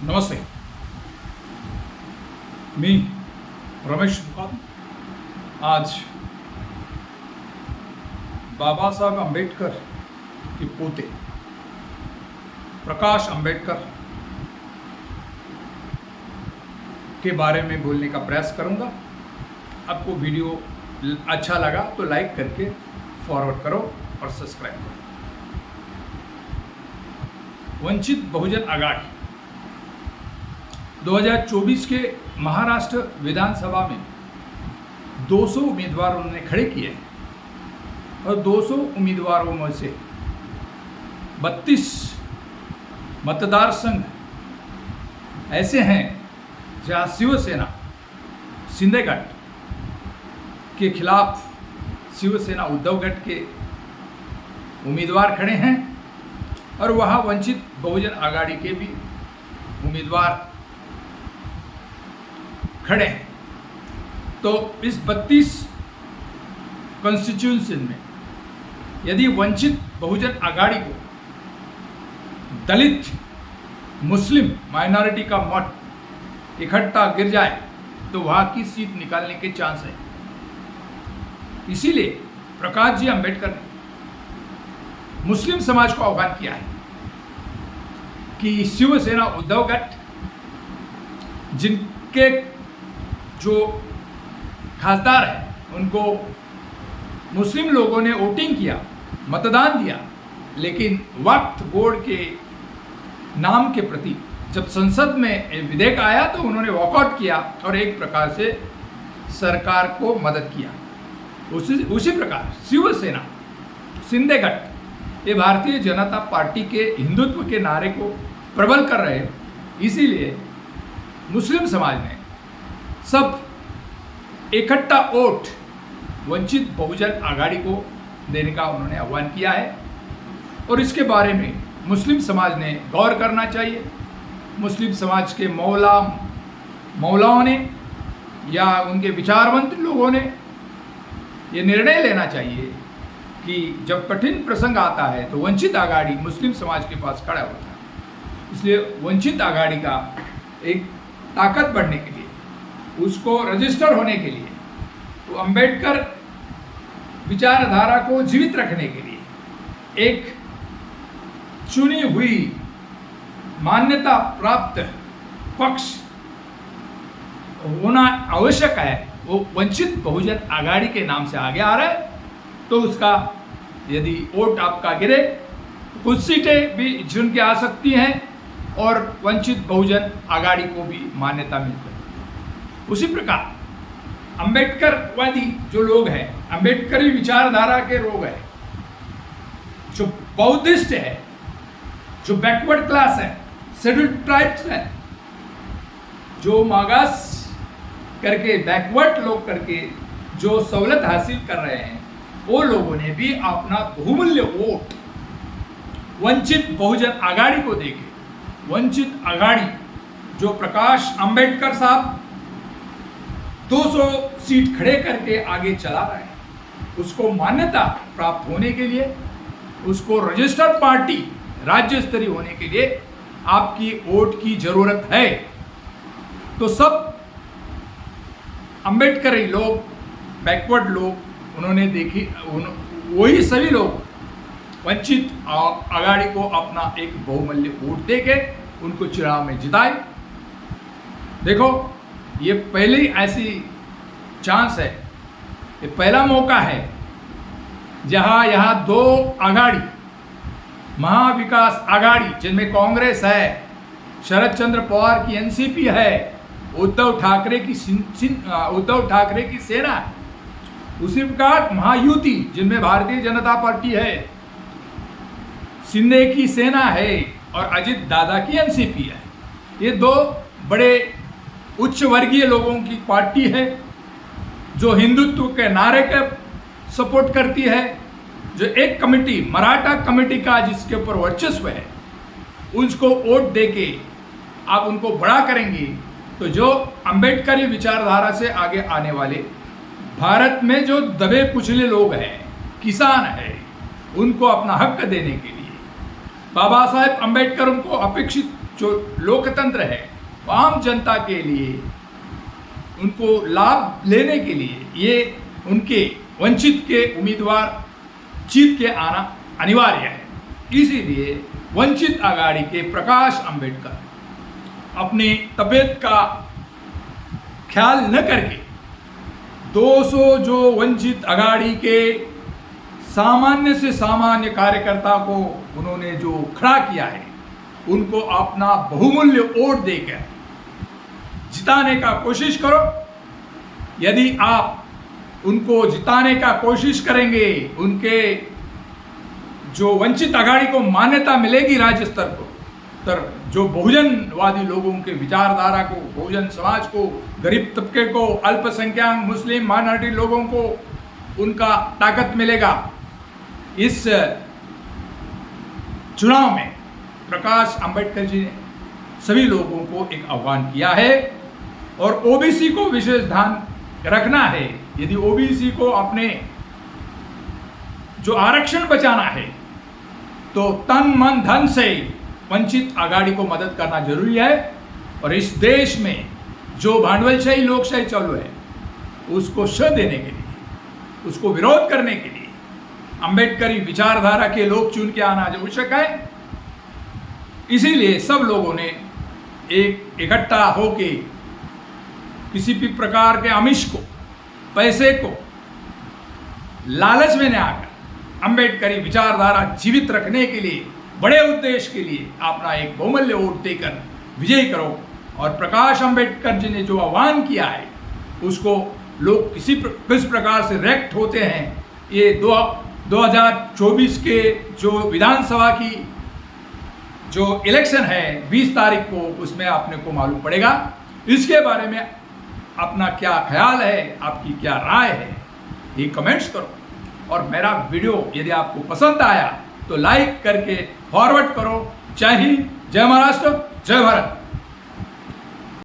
नमस्ते. मी रमेश मुकाम. आज बाबासाहेब आंबेडकर के पोते प्रकाश आंबेडकर के बारे में बोलने का प्रयास करूंगा. आपको वीडियो अच्छा लगा तो लाइक करके फॉरवर्ड करो और सब्सक्राइब करो. वंचित बहुजन आघाड़ी 2024 के महाराष्ट्र विधानसभा में 200 उम्मीदवार उन्होंने खड़े किए हैं और 200 उम्मीदवारों में से 32 मतदार संघ ऐसे हैं जहां शिवसेना शिंदे गट के खिलाफ शिवसेना उद्धव गट के उम्मीदवार खड़े हैं और वहां वंचित बहुजन आघाड़ी के भी उम्मीदवार खड़े हैं. तो इस 32 कॉन्स्टिट्यूंसी में यदि वंचित बहुजन आघाड़ी को दलित मुस्लिम माइनॉरिटी का मत इकट्ठा गिर जाए तो वहाँ की सीट निकालने के चांस है. इसीलिए प्रकाश जी आंबेडकर ने मुस्लिम समाज को आह्वान किया है कि शिवसेना उद्धव गट जिनके जो खासदार हैं उनको मुस्लिम लोगों ने वोटिंग किया, मतदान दिया, लेकिन वक्फ बोर्ड के नाम के प्रति जब संसद में विधेयक आया तो उन्होंने वॉकआउट किया और एक प्रकार से सरकार को मदद किया. उसी प्रकार शिवसेना शिंदे गट ये भारतीय जनता पार्टी के हिंदुत्व के नारे को प्रबल कर रहे हैं. इसीलिए मुस्लिम समाज ने सब इकट्ठा वोट वंचित बहुजन आघाड़ी को देने का उन्होंने आह्वान किया है और इसके बारे में मुस्लिम समाज ने गौर करना चाहिए. मुस्लिम समाज के मौलाओं ने या उनके विचारवंत लोगों ने ये निर्णय लेना चाहिए कि जब कठिन प्रसंग आता है तो वंचित आघाड़ी मुस्लिम समाज के पास खड़ा होता है. इसलिए वंचित आघाड़ी का एक ताकत बढ़ने के लिए, उसको रजिस्टर होने के लिए, तो अंबेडकर विचारधारा को जीवित रखने के लिए एक चुनी हुई मान्यता प्राप्त पक्ष होना आवश्यक है. वो वंचित बहुजन आघाड़ी के नाम से आगे आ रहा है. तो उसका यदि वोट आपका गिरे, कुछ सीटें भी चुन के आ सकती हैं और वंचित बहुजन आघाड़ी को भी मान्यता मिलती है. उसी प्रकार अंबेडकरवादी जो लोग हैं, अंबेडकरी विचारधारा के लोग हैं, जो बौद्धिस्ट है, जो बैकवर्ड क्लास है, शेड्यूल्ड ट्राइब्स है, जो मागास करके बैकवर्ड लोग करके जो सहूलत हासिल कर रहे हैं, वो लोगों ने भी अपना बहुमूल्य वोट वंचित बहुजन आघाड़ी को देके, वंचित आघाड़ी जो प्रकाश आंबेडकर साहब 200 सीट खड़े करके आगे चला रहा है, उसको मान्यता प्राप्त होने के लिए, उसको रजिस्टर्ड पार्टी राज्य स्तरीय होने के लिए आपकी वोट की जरूरत है. तो सब अंबेडकरी लोग, बैकवर्ड लोग, उन्होंने देखी, वही सभी लोग वंचित आघाड़ी को अपना एक बहुमूल्य वोट देके उनको चुनाव में जिताए. देखो, ये पहली ऐसी चांस है, ये पहला मौका है जहां यहाँ दो आघाड़ी, महाविकास आघाड़ी जिनमें कांग्रेस है, शरद चंद्र पवार की एनसीपी है, उद्धव ठाकरे की सेना है, उसी प्रकार महायुति जिनमें भारतीय जनता पार्टी है, शिंदे की सेना है और अजित दादा की एनसीपी है. ये दो बड़े उच्च वर्गीय लोगों की पार्टी है जो हिंदुत्व के नारे का सपोर्ट करती है. जो एक कमेटी, मराठा कमेटी का जिसके ऊपर वर्चस्व है, उसको वोट देके आप उनको बड़ा करेंगी तो जो अंबेडकरी विचारधारा से आगे आने वाले भारत में जो दबे कुचले लोग हैं, किसान हैं, उनको अपना हक देने के लिए बाबा साहेब अम्बेडकर उनको अपेक्षित जो लोकतंत्र है आम जनता के लिए उनको लाभ लेने के लिए ये उनके वंचित के उम्मीदवार जीत के आना अनिवार्य है। इसीलिए वंचित आघाड़ी के प्रकाश अंबेडकर अपनी तबीयत का ख्याल न करके 200 जो वंचित आघाड़ी के सामान्य से सामान्य कार्यकर्ता को उन्होंने जो खड़ा किया है उनको अपना बहुमूल्य वोट देकर जिताने का कोशिश करो। यदि आप उनको जिताने का कोशिश करेंगे, उनके जो वंचित आघाड़ी को मान्यता मिलेगी राज्य स्तर पर, जो बहुजनवादी लोगों के विचारधारा को, बहुजन समाज को, गरीब तबके को, अल्पसंख्यक मुस्लिम माइनॉरिटी लोगों को उनका ताकत मिलेगा। इस चुनाव में प्रकाश अंबेडकर जी ने सभी लोगों को एक आह्वान किया है और ओबीसी को विशेष ध्यान रखना है। यदि ओबीसी को अपने जो आरक्षण बचाना है तो तन मन धन से वंचित आघाड़ी को मदद करना जरूरी है। और इस देश में जो भांडवलशाही लोकशाही चालू है उसको श देने के लिए, उसको विरोध करने के लिए अंबेडकरी विचारधारा के लोग चुन के आना आवश्यक है। इसीलिए सब लोगों ने एक इकट्ठा होके किसी भी प्रकार के आमिष को, पैसे को लालच में न आकर अंबेडकरी विचारधारा जीवित रखने के लिए, बड़े उद्देश्य के लिए अपना एक बहुमूल्य वोट देकर विजयी करो। और प्रकाश अंबेडकर जी ने जो आह्वान किया है उसको लोग किस प्रकार से रिएक्ट होते हैं, ये 2024 के जो विधानसभा की जो इलेक्शन है 20 तारीख को, उसमें आपने को मालूम पड़ेगा। इसके बारे में अपना क्या ख्याल है, आपकी क्या राय है, ये कमेंट्स करो। और मेरा वीडियो यदि आपको पसंद आया तो लाइक करके फॉरवर्ड करो। जय हिंद, जय महाराष्ट्र, जय भारत।